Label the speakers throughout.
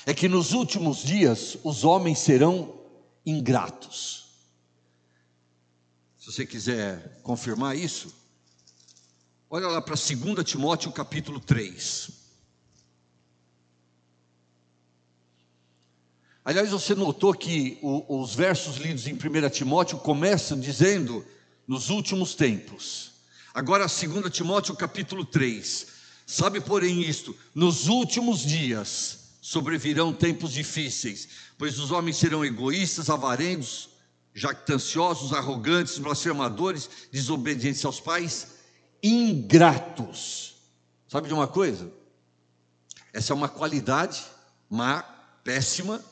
Speaker 1: é que nos últimos dias os homens serão ingratos. Se você quiser confirmar isso, olha lá para 2 Timóteo capítulo 3. Aliás, você notou que os versos lidos em 1 Timóteo começam dizendo nos últimos tempos. Agora 2 Timóteo capítulo 3. Sabe, porém, isto: nos últimos dias sobrevirão tempos difíceis, pois os homens serão egoístas, avarentos, jactanciosos, arrogantes, blasfemadores, desobedientes aos pais, ingratos. Sabe de uma coisa? Essa é uma qualidade má, péssima,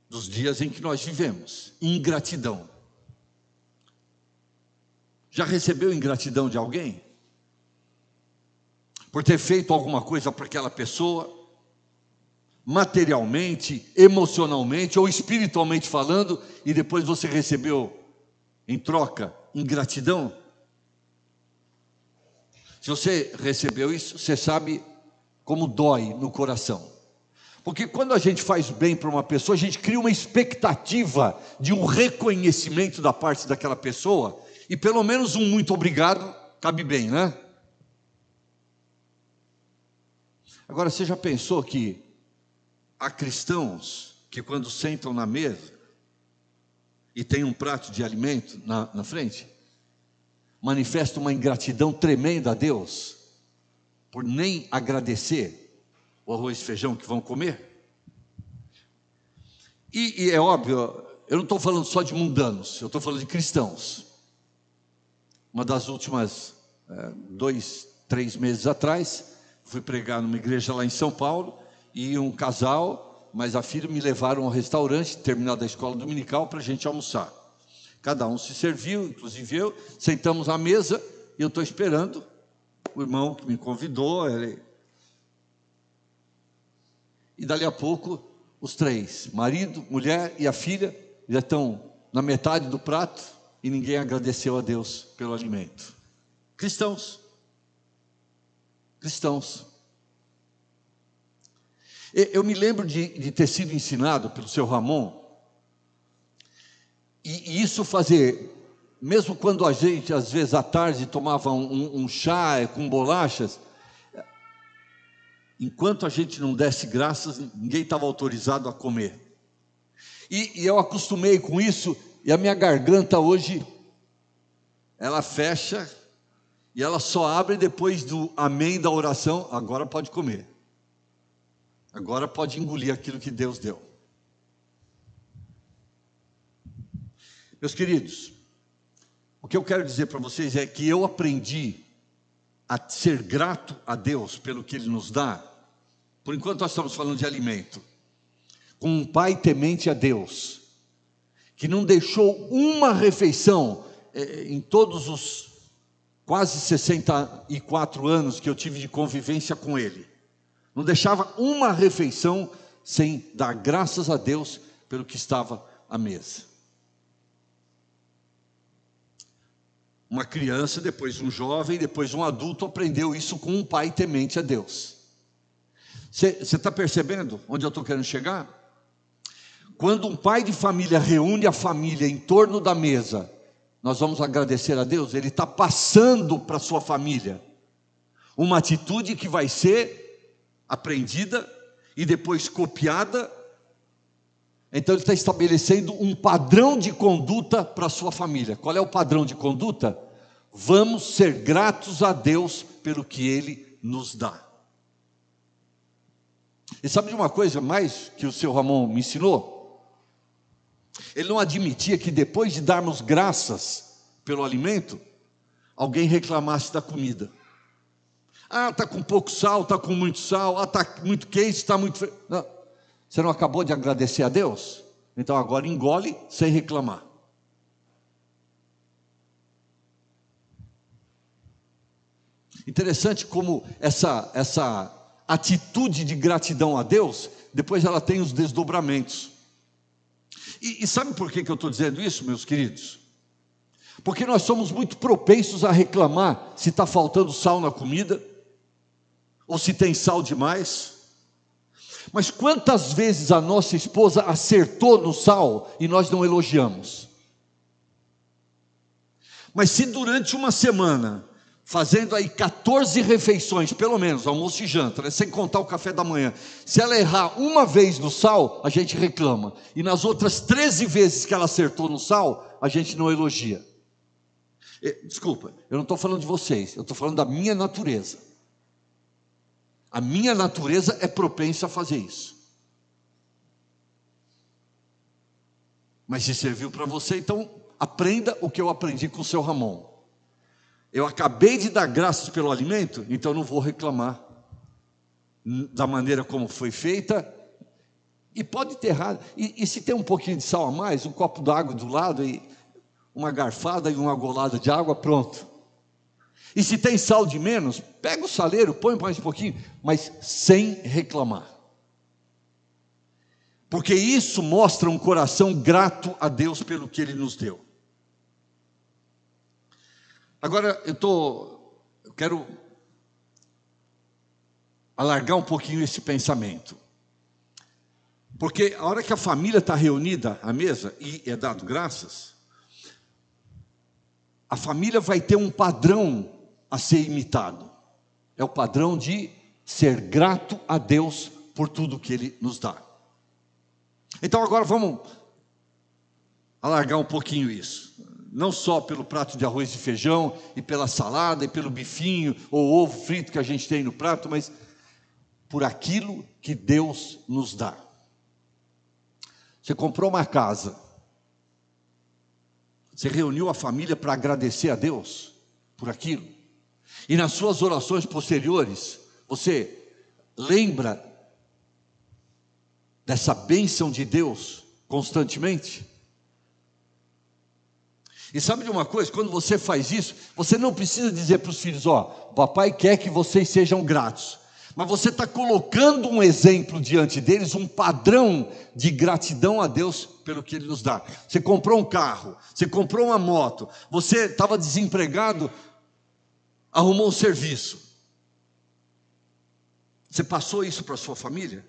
Speaker 1: dos dias em que nós vivemos: ingratidão. Já recebeu ingratidão de alguém? Por ter feito alguma coisa para aquela pessoa, materialmente, emocionalmente ou espiritualmente falando, e depois você recebeu em troca ingratidão? Se você recebeu isso, você sabe como dói no coração. Porque quando a gente faz bem para uma pessoa, a gente cria uma expectativa de um reconhecimento da parte daquela pessoa, e pelo menos um muito obrigado cabe bem, né? Agora, você já pensou que há cristãos que, quando sentam na mesa e tem um prato de alimento na frente, manifestam uma ingratidão tremenda a Deus por nem agradecer o arroz e feijão que vão comer? E é óbvio, eu não estou falando só de mundanos, eu estou falando de cristãos. Uma das últimas 2, 3 meses atrás, fui pregar numa igreja lá em São Paulo, e um casal, mas a filha, me levaram ao restaurante, terminado a escola dominical, para a gente almoçar. Cada um se serviu, inclusive eu, sentamos à mesa, e eu estou esperando o irmão que me convidou, e dali a pouco, os 3, marido, mulher e a filha, já estão na metade do prato, e ninguém agradeceu a Deus pelo alimento. Cristãos. Eu me lembro de ter sido ensinado pelo seu Ramon, e isso fazer, mesmo quando a gente, às vezes à tarde, tomava um chá com bolachas, enquanto a gente não desse graças, ninguém estava autorizado a comer. E eu acostumei com isso, e a minha garganta hoje, ela fecha, e ela só abre depois do amém da oração. Agora pode comer, agora pode engolir aquilo que Deus deu. Meus queridos, o que eu quero dizer para vocês é que eu aprendi a ser grato a Deus pelo que Ele nos dá. Por enquanto nós estamos falando de alimento, com um pai temente a Deus, que não deixou uma refeição em todos os quase 64 anos que eu tive de convivência com Ele. Não deixava uma refeição sem dar graças a Deus pelo que estava à mesa. Uma criança, depois um jovem, depois um adulto aprendeu isso com um pai temente a Deus. Você está percebendo onde eu estou querendo chegar? Quando um pai de família reúne a família em torno da mesa, nós vamos agradecer a Deus. Ele está passando para a sua família uma atitude que vai ser aprendida e depois copiada. Então ele está estabelecendo um padrão de conduta para a sua família. Qual é o padrão de conduta? Vamos ser gratos a Deus pelo que Ele nos dá. E sabe de uma coisa mais que o seu Ramon me ensinou? Ele não admitia que depois de darmos graças pelo alimento, alguém reclamasse da comida. Ah, está com pouco sal, está com muito sal, ah, está muito quente, está muito... Não. Você não acabou de agradecer a Deus? Então agora engole sem reclamar. Interessante como essa atitude de gratidão a Deus, depois ela tem os desdobramentos. E sabe por que eu estou dizendo isso, meus queridos? Porque nós somos muito propensos a reclamar se está faltando sal na comida, ou se tem sal demais. Mas quantas vezes a nossa esposa acertou no sal e nós não elogiamos? Mas se durante uma semana, fazendo aí 14 refeições, pelo menos, almoço e janta, né, sem contar o café da manhã, se ela errar uma vez no sal, a gente reclama. E nas outras 13 vezes que ela acertou no sal, a gente não elogia. Desculpa, eu não estou falando de vocês, eu estou falando da minha natureza. A minha natureza é propensa a fazer isso. Mas se serviu para você, então aprenda o que eu aprendi com o seu Ramon. Eu acabei de dar graças pelo alimento, então não vou reclamar da maneira como foi feita. E pode ter errado. E se tem um pouquinho de sal a mais, um copo d'água do lado, e uma garfada e uma golada de água, pronto. E se tem sal de menos, pega o saleiro, põe mais um pouquinho, mas sem reclamar. Porque isso mostra um coração grato a Deus pelo que Ele nos deu. Agora, eu quero alargar um pouquinho esse pensamento. Porque a hora que a família está reunida à mesa e é dado graças, a família vai ter um padrão a ser imitado. É o padrão de ser grato a Deus por tudo que Ele nos dá. Então agora vamos alargar um pouquinho isso. Não só pelo prato de arroz e feijão, e pela salada, e pelo bifinho, ou ovo frito que a gente tem no prato, mas por aquilo que Deus nos dá. Você comprou uma casa, você reuniu a família para agradecer a Deus por aquilo, e nas suas orações posteriores, você lembra dessa bênção de Deus constantemente? E sabe de uma coisa? Quando você faz isso, você não precisa dizer para os filhos, o papai quer que vocês sejam gratos. Mas você está colocando um exemplo diante deles, um padrão de gratidão a Deus pelo que Ele nos dá. Você comprou um carro, você comprou uma moto, você estava desempregado, arrumou um serviço. Você passou isso para a sua família?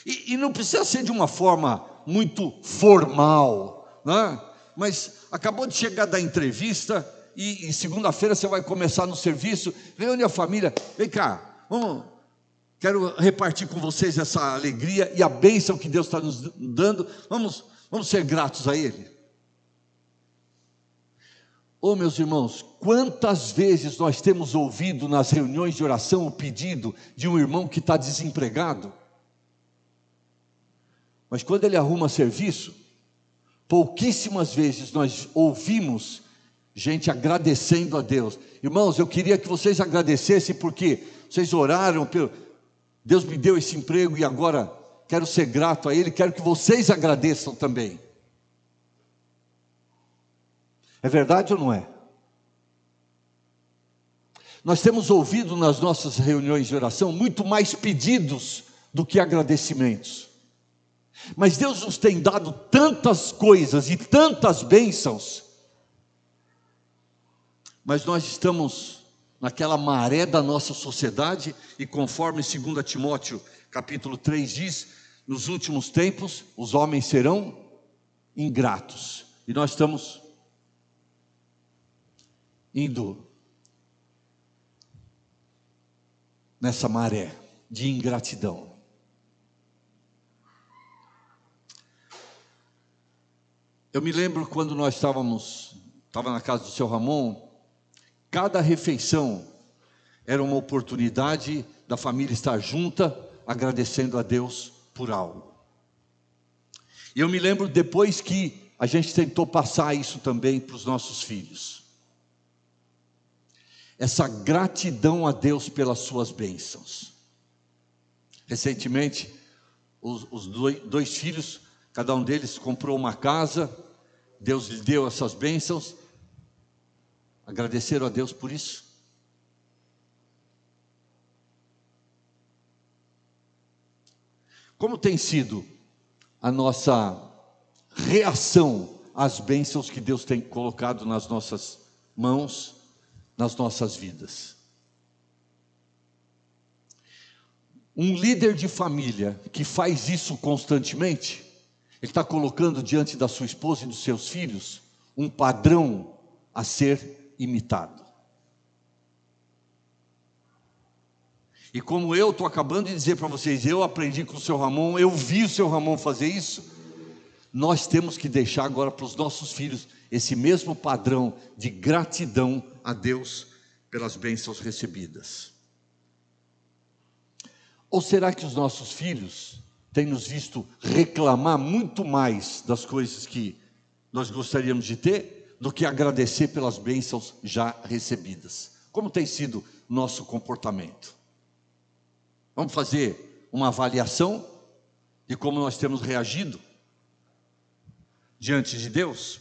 Speaker 1: E não precisa ser de uma forma muito formal, né? Mas acabou de chegar da entrevista e segunda-feira você vai começar no serviço, reúne a família, vem cá, quero repartir com vocês essa alegria e a bênção que Deus está nos dando, vamos ser gratos a Ele. Meus irmãos, quantas vezes nós temos ouvido nas reuniões de oração o pedido de um irmão que está desempregado, mas quando ele arruma serviço, pouquíssimas vezes nós ouvimos gente agradecendo a Deus. Irmãos, eu queria que vocês agradecessem porque vocês oraram, Deus me deu esse emprego e agora quero ser grato a Ele, quero que vocês agradeçam também. É verdade ou não é? Nós temos ouvido nas nossas reuniões de oração muito mais pedidos do que agradecimentos. Mas Deus nos tem dado tantas coisas e tantas bênçãos, mas nós estamos naquela maré da nossa sociedade, e conforme 2 Timóteo capítulo 3 diz, nos últimos tempos os homens serão ingratos, e nós estamos indo nessa maré de ingratidão. Eu me lembro quando nós estava na casa do seu Ramon, cada refeição era uma oportunidade da família estar junta, agradecendo a Deus por algo. E eu me lembro depois que a gente tentou passar isso também para os nossos filhos. Essa gratidão a Deus pelas suas bênçãos. Recentemente, os dois filhos, cada um deles comprou uma casa, Deus lhe deu essas bênçãos, agradeceram a Deus por isso? Como tem sido a nossa reação às bênçãos que Deus tem colocado nas nossas mãos, nas nossas vidas? Um líder de família que faz isso constantemente, ele está colocando diante da sua esposa e dos seus filhos um padrão a ser imitado. E como eu estou acabando de dizer para vocês, eu aprendi com o seu Ramon, eu vi o seu Ramon fazer isso, nós temos que deixar agora para os nossos filhos esse mesmo padrão de gratidão a Deus pelas bênçãos recebidas. Ou será que os nossos filhos têm nos visto reclamar muito mais das coisas que nós gostaríamos de ter, do que agradecer pelas bênçãos já recebidas? Como tem sido nosso comportamento? Vamos fazer uma avaliação de como nós temos reagido diante de Deus?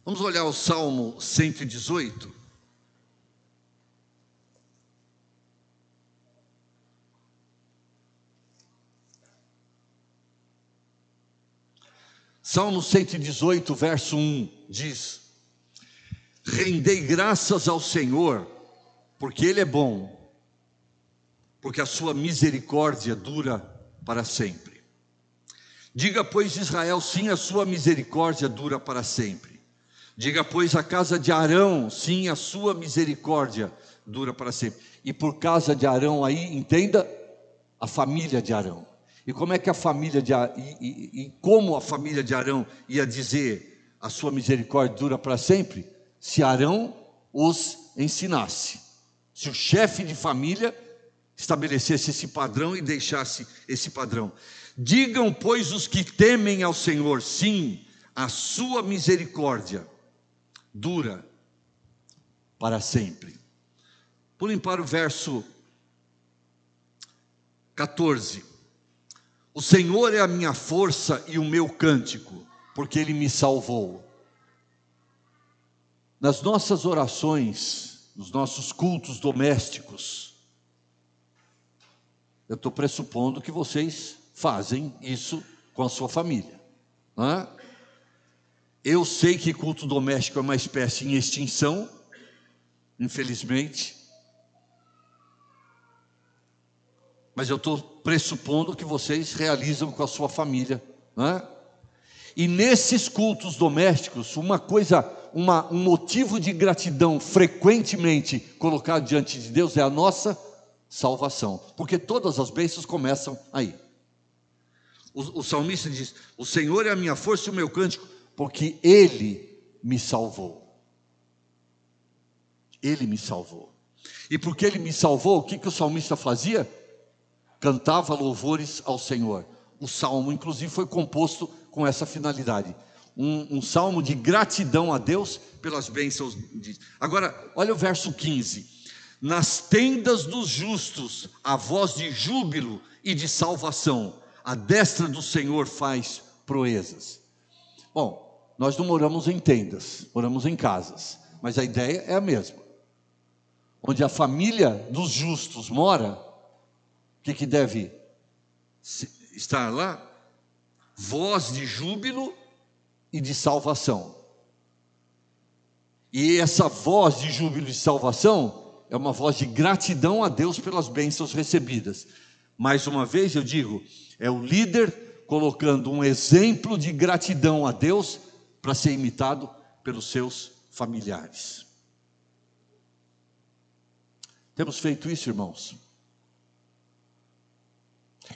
Speaker 1: Vamos olhar o Salmo 118. Salmo 118, verso 1, diz: rendei graças ao Senhor, porque Ele é bom, porque a sua misericórdia dura para sempre. Diga, pois, Israel, sim, a sua misericórdia dura para sempre. Diga, pois, a casa de Arão, sim, a sua misericórdia dura para sempre. E por casa de Arão aí, entenda, a família de Arão. E como é que a família de como a família de Arão ia dizer a sua misericórdia dura para sempre? Se Arão os ensinasse. Se o chefe de família estabelecesse esse padrão e deixasse esse padrão. Digam, pois, os que temem ao Senhor, sim, a sua misericórdia dura para sempre. Pulem para o verso 14. O Senhor é a minha força e o meu cântico, porque Ele me salvou. Nas nossas orações, nos nossos cultos domésticos, eu estou pressupondo que vocês fazem isso com a sua família, não é? Eu sei que culto doméstico é uma espécie em extinção, infelizmente, mas eu estou pressupondo que vocês realizam com a sua família, não é? E nesses cultos domésticos, um motivo de gratidão frequentemente colocado diante de Deus é a nossa salvação, porque todas as bênçãos começam aí. O salmista diz: o Senhor é a minha força e o meu cântico, porque Ele me salvou. Ele me salvou. E porque Ele me salvou, o que o salmista fazia? Cantava louvores ao Senhor. O salmo, inclusive, foi composto com essa finalidade. Um salmo de gratidão a Deus pelas bênçãos. Agora, olha o verso 15. Nas tendas dos justos, a voz de júbilo e de salvação, a destra do Senhor faz proezas. Bom, nós não moramos em tendas, moramos em casas, mas a ideia é a mesma. Onde a família dos justos mora, o que deve estar lá? Voz de júbilo e de salvação. E essa voz de júbilo e de salvação é uma voz de gratidão a Deus pelas bênçãos recebidas. Mais uma vez eu digo, é o líder colocando um exemplo de gratidão a Deus para ser imitado pelos seus familiares. Temos feito isso, irmãos?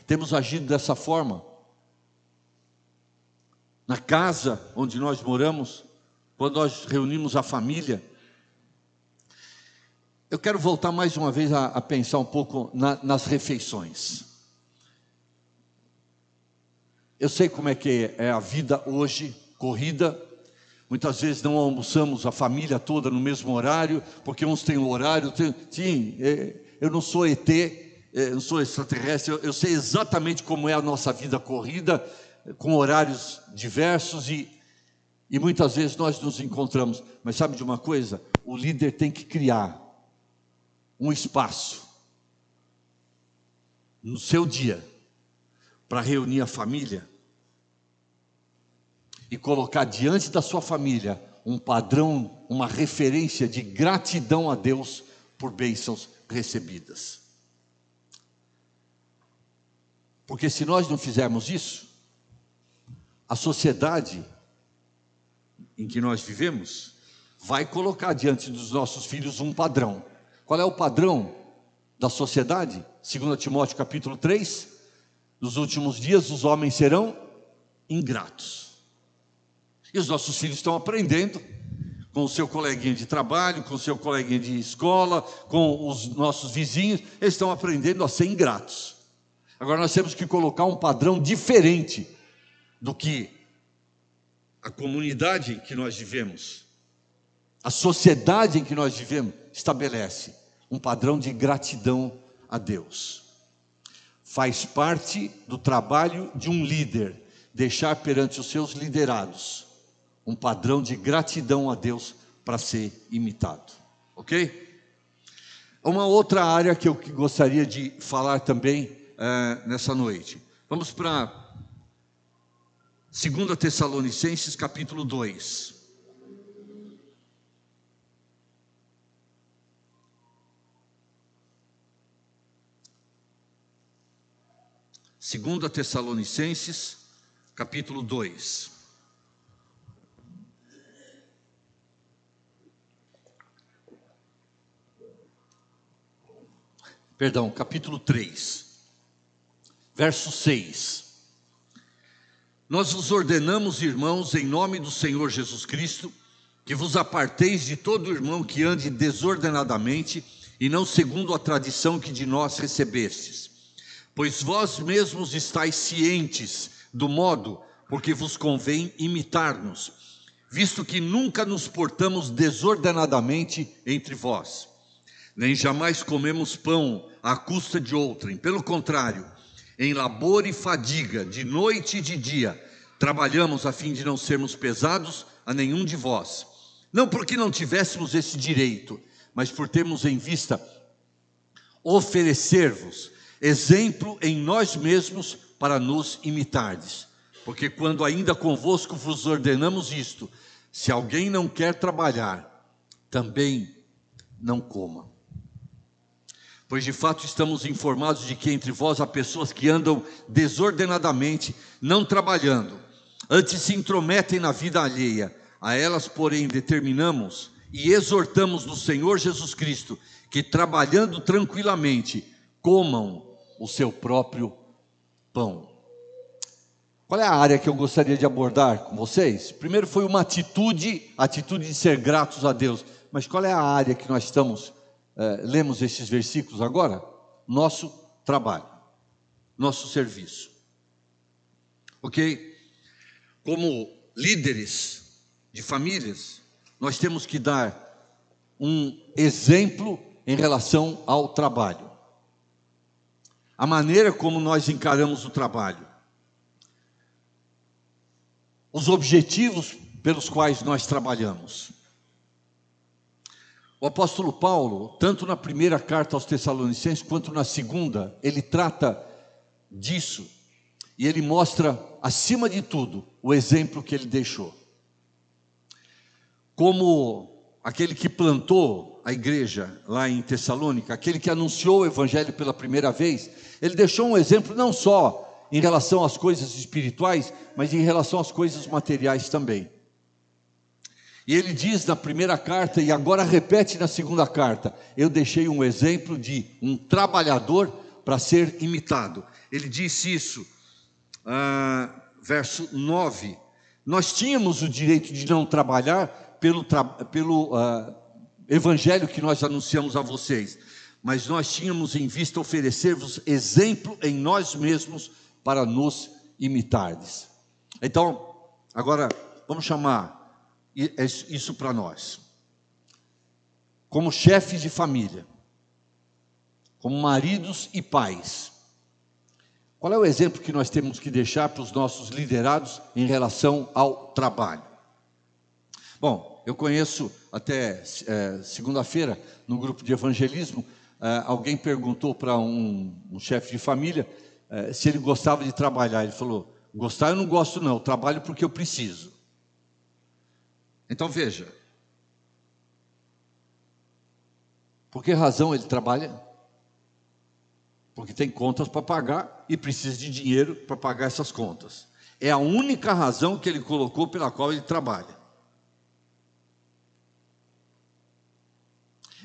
Speaker 1: Temos agido dessa forma? Na casa onde nós moramos, quando nós reunimos a família? Eu quero voltar mais uma vez a pensar um pouco nas refeições. Eu sei como é que é a vida hoje, corrida. Muitas vezes não almoçamos a família toda no mesmo horário, porque uns têm um horário. Sim, eu não sou ET, eu não sou extraterrestre, eu sei exatamente como é a nossa vida corrida, com horários diversos e muitas vezes nós nos encontramos. Mas sabe de uma coisa? O líder tem que criar um espaço no seu dia para reunir a família e colocar diante da sua família um padrão, uma referência de gratidão a Deus por bênçãos recebidas. Porque se nós não fizermos isso, a sociedade em que nós vivemos vai colocar diante dos nossos filhos um padrão. Qual é o padrão da sociedade? 2 Timóteo capítulo 3, nos últimos dias os homens serão ingratos. E os nossos filhos estão aprendendo com o seu coleguinha de trabalho, com o seu coleguinha de escola, com os nossos vizinhos, eles estão aprendendo a ser ingratos. Agora nós temos que colocar um padrão diferente do que a comunidade em que nós vivemos, a sociedade em que nós vivemos, estabelece um padrão de gratidão a Deus. Faz parte do trabalho de um líder deixar perante os seus liderados um padrão de gratidão a Deus para ser imitado, ok? Uma outra área que eu gostaria de falar também nessa noite. Vamos para 2 Tessalonicenses capítulo 2. Segunda Tessalonicenses, capítulo 2. Perdão, capítulo 3, verso 6. Nós vos ordenamos, irmãos, em nome do Senhor Jesus Cristo, que vos aparteis de todo irmão que ande desordenadamente e não segundo a tradição que de nós recebestes. Pois vós mesmos estáis cientes do modo por que vos convém imitar-nos, visto que nunca nos portamos desordenadamente entre vós. Nem jamais comemos pão à custa de outrem. Pelo contrário, em labor e fadiga, de noite e de dia, trabalhamos a fim de não sermos pesados a nenhum de vós. Não porque não tivéssemos esse direito, mas por termos em vista oferecer-vos exemplo em nós mesmos para nos imitardes. Porque quando ainda convosco vos ordenamos isto, se alguém não quer trabalhar, também não coma. Pois de fato estamos informados de que entre vós há pessoas que andam desordenadamente, não trabalhando, antes se intrometem na vida alheia. A elas, porém, determinamos e exortamos no Senhor Jesus Cristo, que trabalhando tranquilamente, comam o seu próprio pão. Qual é a área que eu gostaria de abordar com vocês? Primeiro foi uma atitude de ser gratos a Deus. Mas qual é a área que nós estamos lemos esses versículos agora? Nosso trabalho, nosso serviço. Ok? Como líderes de famílias, nós temos que dar um exemplo em relação ao trabalho. A maneira como nós encaramos o trabalho. Os objetivos pelos quais nós trabalhamos. O apóstolo Paulo, tanto na primeira carta aos Tessalonicenses, quanto na segunda, ele trata disso. E ele mostra, acima de tudo, o exemplo que ele deixou. Como aquele que plantou a igreja lá em Tessalônica, aquele que anunciou o evangelho pela primeira vez, ele deixou um exemplo não só em relação às coisas espirituais, mas em relação às coisas materiais também. E ele diz na primeira carta, e agora repete na segunda carta: eu deixei um exemplo de um trabalhador para ser imitado. Ele disse isso, verso 9: nós tínhamos o direito de não trabalhar pelo evangelho que nós anunciamos a vocês, mas nós tínhamos em vista oferecer-vos exemplo em nós mesmos para nos imitardes. Então, agora vamos chamar isso para nós, como chefes de família, como maridos e pais. Qual é o exemplo que nós temos que deixar para os nossos liderados em relação ao trabalho? Bom, eu conheço até segunda-feira, no grupo de evangelismo, alguém perguntou para um chefe de família se ele gostava de trabalhar. Ele falou: gostar eu não gosto não, eu trabalho porque eu preciso. Então veja, por que razão ele trabalha? porque tem contas para pagar e precisa de dinheiro para pagar essas contas. É a única razão que ele colocou pela qual ele trabalha.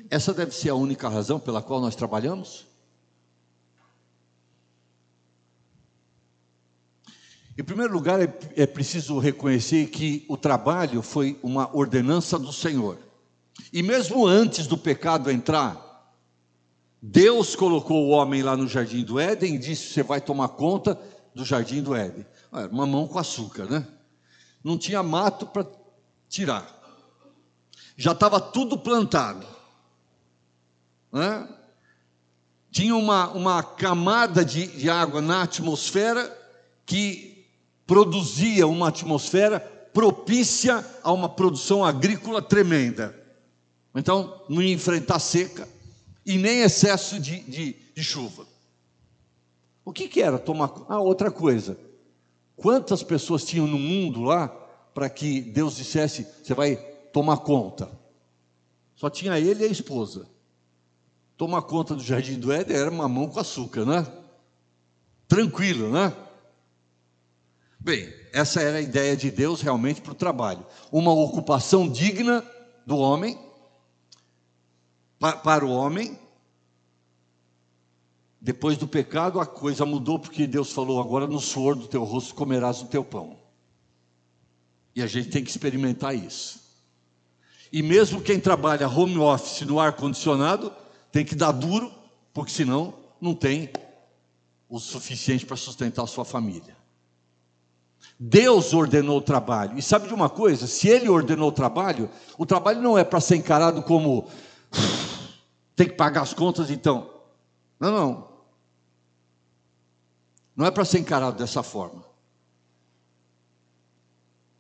Speaker 1: Essa deve ser a única razão pela qual nós trabalhamos? Em primeiro lugar, é preciso reconhecer que o trabalho foi uma ordenança do Senhor. E mesmo antes do pecado entrar, Deus colocou o homem lá no jardim do Éden e disse: você vai tomar conta do jardim do Éden. Mamão com açúcar, né? Não tinha mato para tirar. Já estava tudo plantado, né? Tinha uma camada de água na atmosfera que produzia uma atmosfera propícia a uma produção agrícola tremenda. Então, não ia enfrentar seca e nem excesso de chuva. O que era tomar? Outra coisa. Quantas pessoas tinham no mundo lá para que Deus dissesse: você vai tomar conta? Só tinha ele e a esposa. Tomar conta do jardim do Éden era mamão com açúcar, né? Tranquilo, né? Bem, essa era a ideia de Deus realmente para o trabalho. Uma ocupação digna do homem, para o homem. Depois do pecado a coisa mudou, porque Deus falou: agora no suor do teu rosto comerás o teu pão. E a gente tem que experimentar isso. E mesmo quem trabalha home office no ar-condicionado tem que dar duro, porque senão não tem o suficiente para sustentar a sua família. Deus ordenou o trabalho. E sabe de uma coisa? Se Ele ordenou o trabalho não é para ser encarado como tem que pagar as contas, então. Não. Não é para ser encarado dessa forma.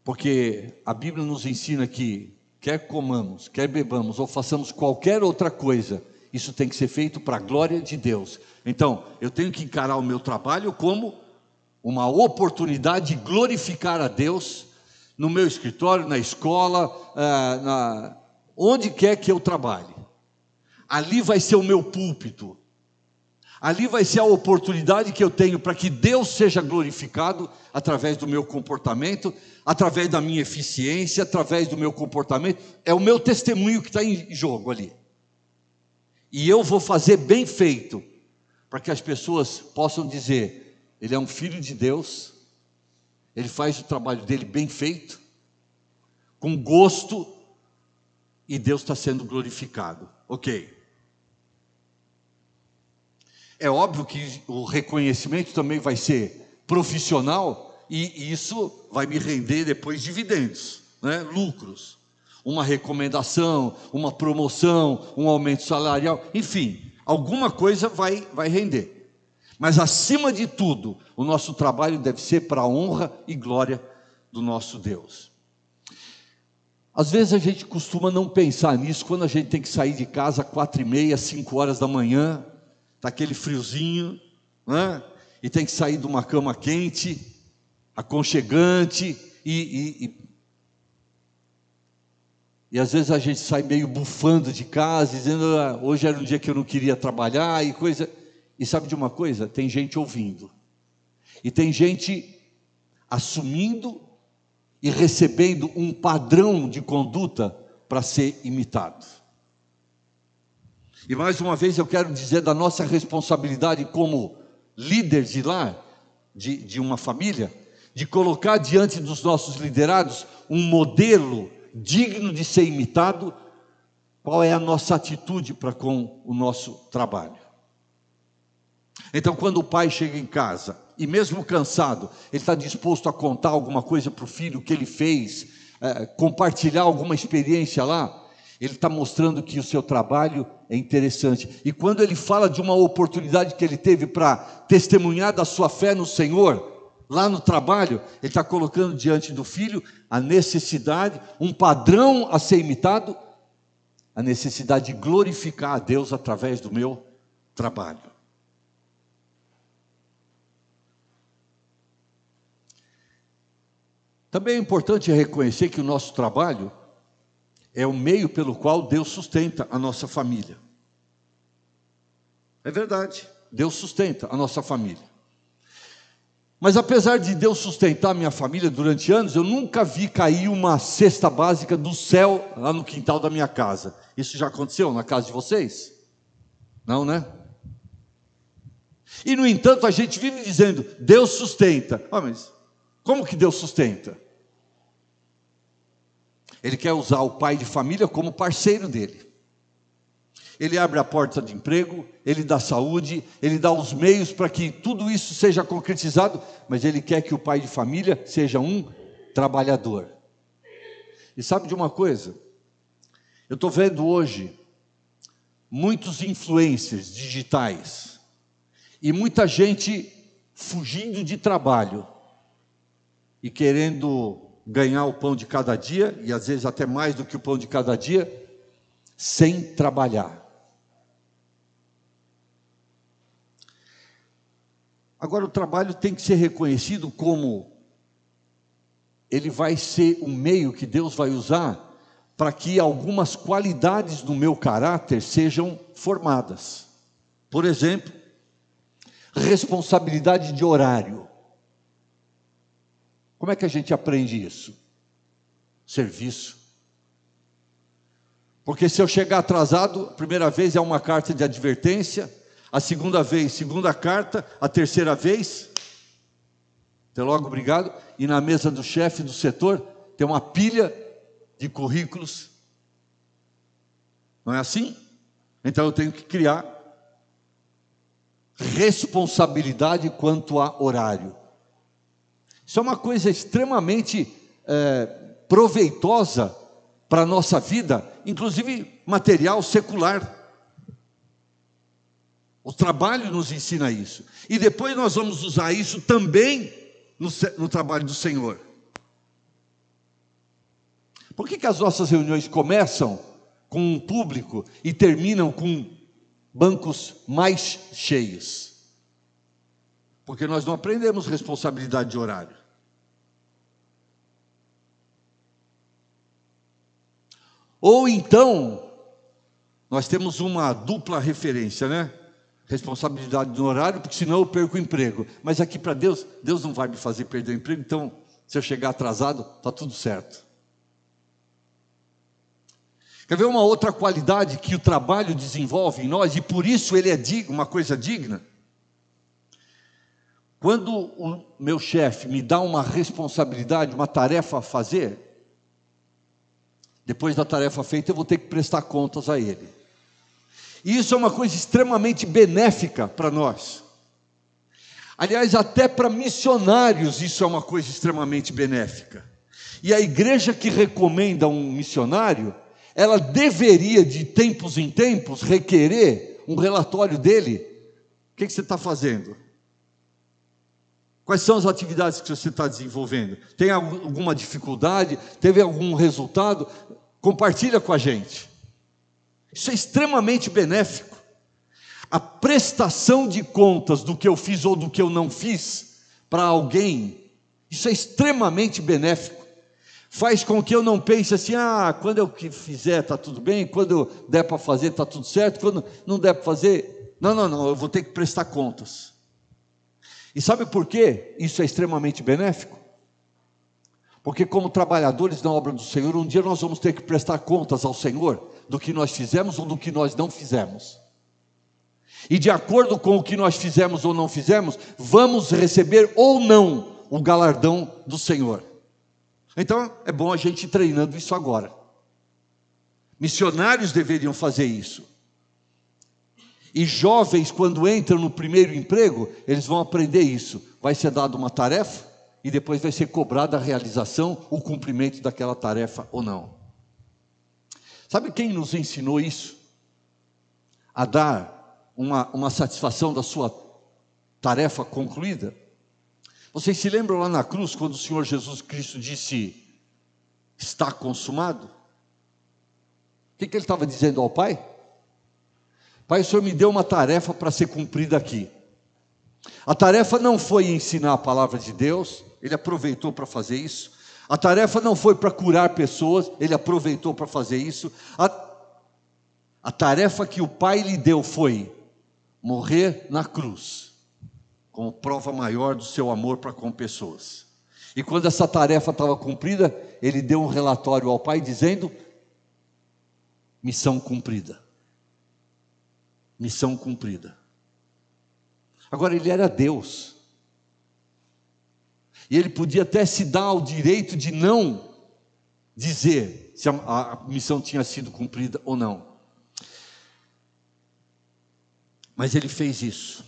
Speaker 1: Porque a Bíblia nos ensina que quer comamos, quer bebamos ou façamos qualquer outra coisa, isso tem que ser feito para a glória de Deus. Então, eu tenho que encarar o meu trabalho como uma oportunidade de glorificar a Deus no meu escritório, na escola, onde quer que eu trabalhe. Ali vai ser o meu púlpito. Ali vai ser a oportunidade que eu tenho para que Deus seja glorificado através do meu comportamento, através da minha eficiência, através do meu comportamento. É o meu testemunho que está em jogo ali. E eu vou fazer bem feito, para que as pessoas possam dizer: ele é um filho de Deus, ele faz o trabalho dele bem feito, com gosto, e Deus está sendo glorificado. Ok. É óbvio que o reconhecimento também vai ser profissional, e isso vai me render depois dividendos, né? Lucros, uma recomendação, uma promoção, um aumento salarial, enfim, alguma coisa vai render. Mas acima de tudo, o nosso trabalho deve ser para a honra e glória do nosso Deus. Às vezes a gente costuma não pensar nisso quando a gente tem que sair de casa às 4h30, 5 horas da manhã, está aquele friozinho, né? E tem que sair de uma cama quente, aconchegante, e às vezes a gente sai meio bufando de casa, dizendo: hoje era um dia que eu não queria trabalhar, e coisa. E sabe de uma coisa? Tem gente ouvindo. E tem gente assumindo e recebendo um padrão de conduta para ser imitado. E mais uma vez eu quero dizer da nossa responsabilidade como líderes de lar, de uma família, de colocar diante dos nossos liderados um modelo digno de ser imitado. Qual é a nossa atitude para com o nosso trabalho? Então, quando o pai chega em casa, e mesmo cansado, ele está disposto a contar alguma coisa para o filho que ele fez, compartilhar alguma experiência lá, ele está mostrando que o seu trabalho é interessante. E quando ele fala de uma oportunidade que ele teve para testemunhar da sua fé no Senhor, lá no trabalho, ele está colocando diante do filho a necessidade, um padrão a ser imitado, a necessidade de glorificar a Deus através do meu trabalho. Também é importante reconhecer que o nosso trabalho é o meio pelo qual Deus sustenta a nossa família. É verdade. Deus sustenta a nossa família. Mas apesar de Deus sustentar a minha família durante anos, eu nunca vi cair uma cesta básica do céu lá no quintal da minha casa. Isso já aconteceu na casa de vocês? Não, né? E no entanto a gente vive dizendo, Deus sustenta. Mas como que Deus sustenta? Ele quer usar o pai de família como parceiro dele. Ele abre a porta de emprego, ele dá saúde, ele dá os meios para que tudo isso seja concretizado, mas ele quer que o pai de família seja um trabalhador. E sabe de uma coisa? Eu estou vendo hoje muitos influencers digitais e muita gente fugindo de trabalho e querendo ganhar o pão de cada dia, e às vezes até mais do que o pão de cada dia, sem trabalhar. Agora, o trabalho tem que ser reconhecido como ele vai ser um meio que Deus vai usar para que algumas qualidades do meu caráter sejam formadas. Por exemplo, responsabilidade de horário. Como é que a gente aprende isso? Serviço. Porque se eu chegar atrasado, a primeira vez é uma carta de advertência, a segunda vez, segunda carta, a terceira vez, até logo, obrigado, e na mesa do chefe do setor, tem uma pilha de currículos. Não é assim? Então eu tenho que criar responsabilidade quanto a horário. Isso é uma coisa extremamente proveitosa para a nossa vida, inclusive material secular. O trabalho nos ensina isso. E depois nós vamos usar isso também no trabalho do Senhor. Por que as nossas reuniões começam com um público e terminam com bancos mais cheios? Porque nós não aprendemos responsabilidade de horário. Ou então, nós temos uma dupla referência, né? Responsabilidade no horário, porque senão eu perco o emprego. Mas aqui para Deus, Deus não vai me fazer perder o emprego, então se eu chegar atrasado, está tudo certo. Quer ver uma outra qualidade que o trabalho desenvolve em nós, e por isso ele é uma coisa digna? Quando o meu chefe me dá uma responsabilidade, uma tarefa a fazer, depois da tarefa feita eu vou ter que prestar contas a ele. E isso é uma coisa extremamente benéfica para nós. Aliás, até para missionários isso é uma coisa extremamente benéfica. E a igreja que recomenda um missionário, ela deveria de tempos em tempos requerer um relatório dele. O que você está fazendo? Quais são as atividades que você está desenvolvendo? Tem alguma dificuldade? Teve algum resultado? Compartilha com a gente. Isso é extremamente benéfico. A prestação de contas do que eu fiz ou do que eu não fiz para alguém, isso é extremamente benéfico. Faz com que eu não pense assim, quando eu fizer está tudo bem, quando eu der para fazer está tudo certo, quando não der para fazer, não, eu vou ter que prestar contas. E sabe por quê isso é extremamente benéfico? Porque como trabalhadores na obra do Senhor, um dia nós vamos ter que prestar contas ao Senhor do que nós fizemos ou do que nós não fizemos. E de acordo com o que nós fizemos ou não fizemos, vamos receber ou não o galardão do Senhor. Então é bom a gente ir treinando isso agora. Missionários deveriam fazer isso. E jovens, quando entram no primeiro emprego, eles vão aprender isso. Vai ser dada uma tarefa e depois vai ser cobrada a realização, o cumprimento daquela tarefa ou não. Sabe quem nos ensinou isso? A dar uma satisfação da sua tarefa concluída? Vocês se lembram lá na cruz, quando o Senhor Jesus Cristo disse, está consumado? O que ele estava dizendo ao Pai? Pai, o Senhor me deu uma tarefa para ser cumprida aqui. A tarefa não foi ensinar a palavra de Deus, ele aproveitou para fazer isso. A tarefa não foi para curar pessoas, ele aproveitou para fazer isso. A tarefa que o Pai lhe deu foi morrer na cruz, como prova maior do seu amor para com pessoas. E quando essa tarefa estava cumprida, ele deu um relatório ao Pai dizendo: missão cumprida. Missão cumprida. Agora, ele era Deus. E ele podia até se dar o direito de não dizer se a missão tinha sido cumprida ou não. Mas ele fez isso.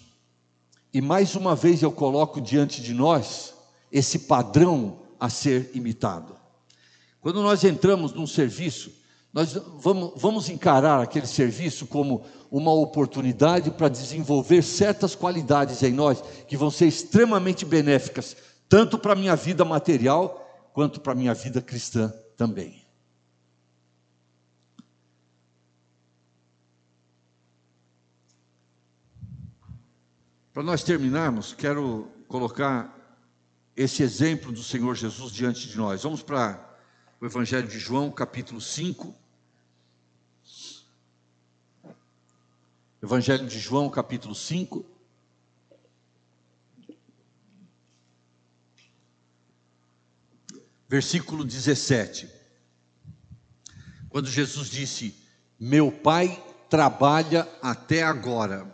Speaker 1: E mais uma vez eu coloco diante de nós esse padrão a ser imitado. Quando nós entramos num serviço, nós vamos encarar aquele serviço como uma oportunidade para desenvolver certas qualidades em nós que vão ser extremamente benéficas, tanto para a minha vida material, quanto para a minha vida cristã também. Para nós terminarmos, quero colocar esse exemplo do Senhor Jesus diante de nós. Vamos para o Evangelho de João, capítulo 5. Evangelho de João, capítulo 5. Versículo 17. Quando Jesus disse: meu Pai trabalha até agora,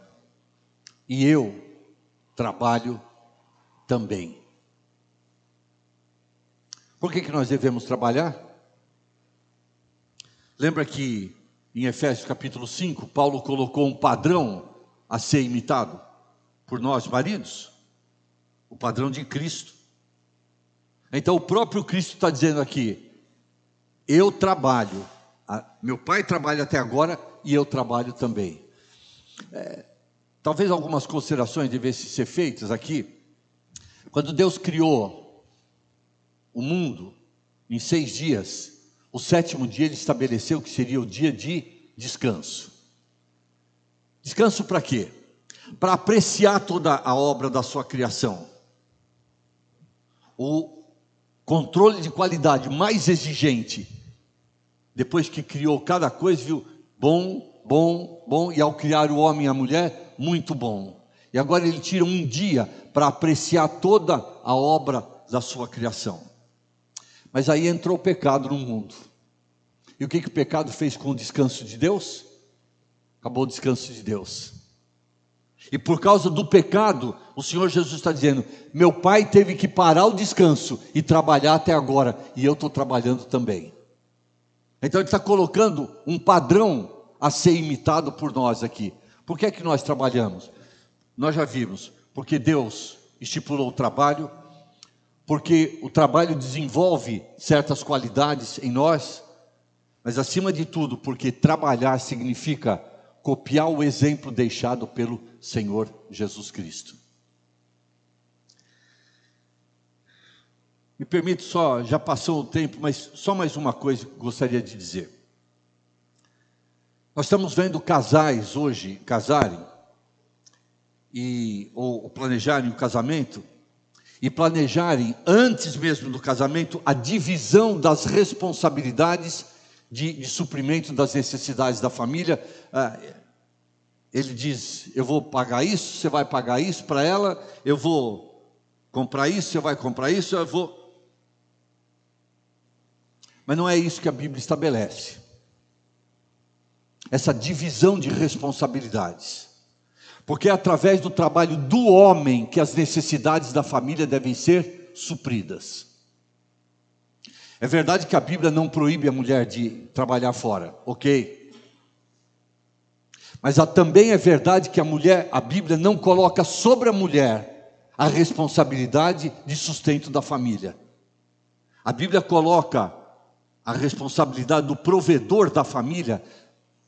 Speaker 1: e eu trabalho também. Por que nós devemos trabalhar? Lembra que em Efésios capítulo 5, Paulo colocou um padrão a ser imitado por nós maridos? O padrão de Cristo. Então o próprio Cristo está dizendo aqui: eu trabalho, meu Pai trabalha até agora e eu trabalho também. Talvez algumas considerações devessem ser feitas aqui. Quando Deus criou o mundo em 6 dias, o 7º dia ele estabeleceu que seria o dia de descanso. Descanso para quê? Para apreciar toda a obra da sua criação. O controle de qualidade mais exigente, depois que criou cada coisa, viu bom, bom, bom, e ao criar o homem e a mulher, muito bom. E agora ele tira um dia para apreciar toda a obra da sua criação. Mas aí entrou o pecado no mundo. E o que o pecado fez com o descanso de Deus? Acabou o descanso de Deus. E por causa do pecado, o Senhor Jesus está dizendo: meu Pai teve que parar o descanso e trabalhar até agora, e eu estou trabalhando também. Então ele está colocando um padrão a ser imitado por nós aqui. Por que é que nós trabalhamos? Nós já vimos, porque Deus estipulou o trabalho, porque o trabalho desenvolve certas qualidades em nós, mas acima de tudo, porque trabalhar significa copiar o exemplo deixado pelo Senhor Jesus Cristo. Me permite só, já passou o tempo, mas só mais uma coisa que gostaria de dizer. Nós estamos vendo casais hoje casarem, ou planejarem o casamento, e planejarem antes mesmo do casamento a divisão das responsabilidades de suprimento das necessidades da família. Ele diz: eu vou pagar isso, você vai pagar isso para ela, eu vou comprar isso, você vai comprar isso, eu vou... Mas não é isso que a Bíblia estabelece. Essa divisão de responsabilidades. Porque é através do trabalho do homem que as necessidades da família devem ser supridas. É verdade que a Bíblia não proíbe a mulher de trabalhar fora, ok? Mas também é verdade que a Bíblia não coloca sobre a mulher a responsabilidade de sustento da família. A Bíblia coloca a responsabilidade do provedor da família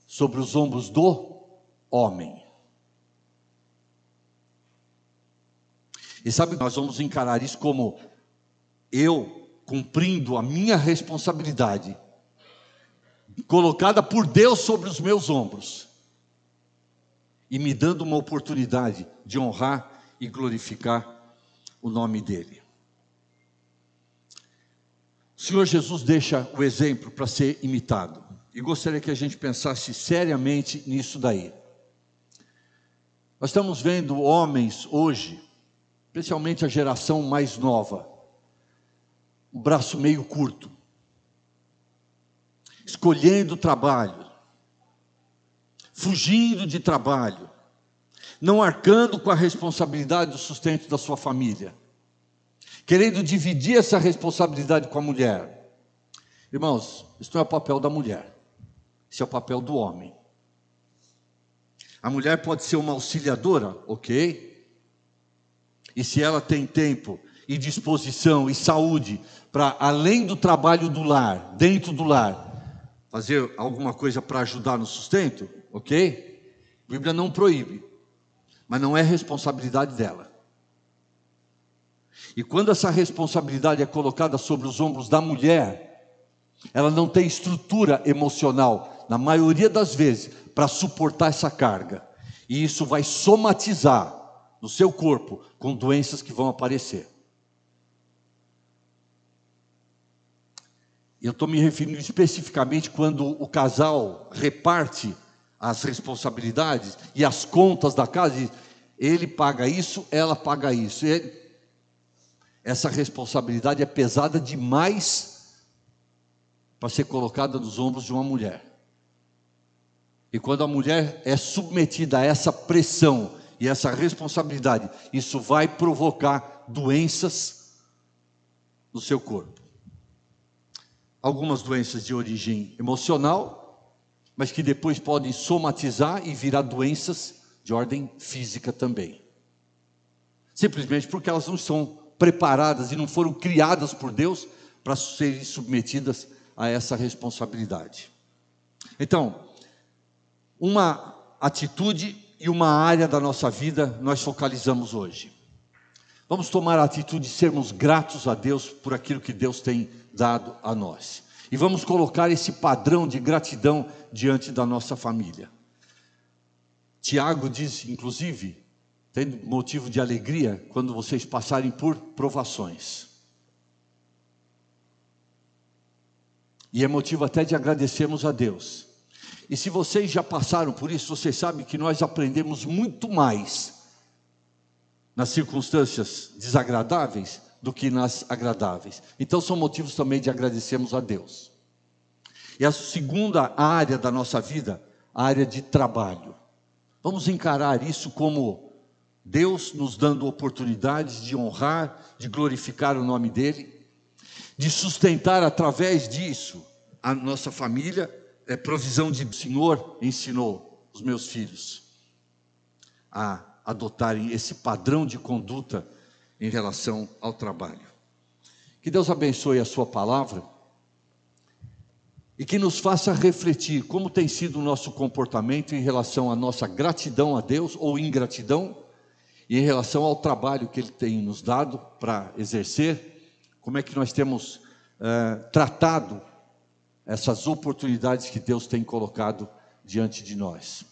Speaker 1: sobre os ombros do homem. E sabe, nós vamos encarar isso como eu cumprindo a minha responsabilidade, colocada por Deus sobre os meus ombros, e me dando uma oportunidade de honrar e glorificar o nome dEle. O Senhor Jesus deixa o exemplo para ser imitado, e gostaria que a gente pensasse seriamente nisso daí. Nós estamos vendo homens hoje, especialmente a geração mais nova, o braço meio curto, escolhendo trabalho, fugindo de trabalho, não arcando com a responsabilidade do sustento da sua família, querendo dividir essa responsabilidade com a mulher. Irmãos, isso não é o papel da mulher, isso é o papel do homem. A mulher pode ser uma auxiliadora, ok? E se ela tem tempo e disposição e saúde para, além do trabalho do lar, dentro do lar, fazer alguma coisa para ajudar no sustento, ok? A Bíblia não proíbe, mas não é responsabilidade dela. E quando essa responsabilidade é colocada sobre os ombros da mulher, ela não tem estrutura emocional, na maioria das vezes, para suportar essa carga. E isso vai somatizar no seu corpo com doenças que vão aparecer. Eu estou me referindo especificamente quando o casal reparte as responsabilidades e as contas da casa. Ele paga isso, ela paga isso. Essa responsabilidade é pesada demais para ser colocada nos ombros de uma mulher. E quando a mulher é submetida a essa pressão e essa responsabilidade, isso vai provocar doenças no seu corpo. Algumas doenças de origem emocional, mas que depois podem somatizar e virar doenças de ordem física também. Simplesmente porque elas não são preparadas e não foram criadas por Deus para serem submetidas a essa responsabilidade. Então, uma atitude e uma área da nossa vida nós focalizamos hoje. Vamos tomar a atitude de sermos gratos a Deus por aquilo que Deus tem dado a nós. E vamos colocar esse padrão de gratidão diante da nossa família. Tiago diz, inclusive, tem motivo de alegria quando vocês passarem por provações. E é motivo até de agradecermos a Deus. E se vocês já passaram por isso, vocês sabem que nós aprendemos muito mais nas circunstâncias desagradáveis do que nas agradáveis. Então são motivos também de agradecermos a Deus. E a segunda área da nossa vida, a área de trabalho. Vamos encarar isso como Deus nos dando oportunidades de honrar, de glorificar o nome dEle, de sustentar através disso a nossa família. É provisão de Senhor ensinou os meus filhos a adotarem esse padrão de conduta em relação ao trabalho. Que Deus abençoe a sua palavra e que nos faça refletir como tem sido o nosso comportamento em relação à nossa gratidão a Deus ou ingratidão e em relação ao trabalho que Ele tem nos dado para exercer, como é que nós temos tratado essas oportunidades que Deus tem colocado diante de nós.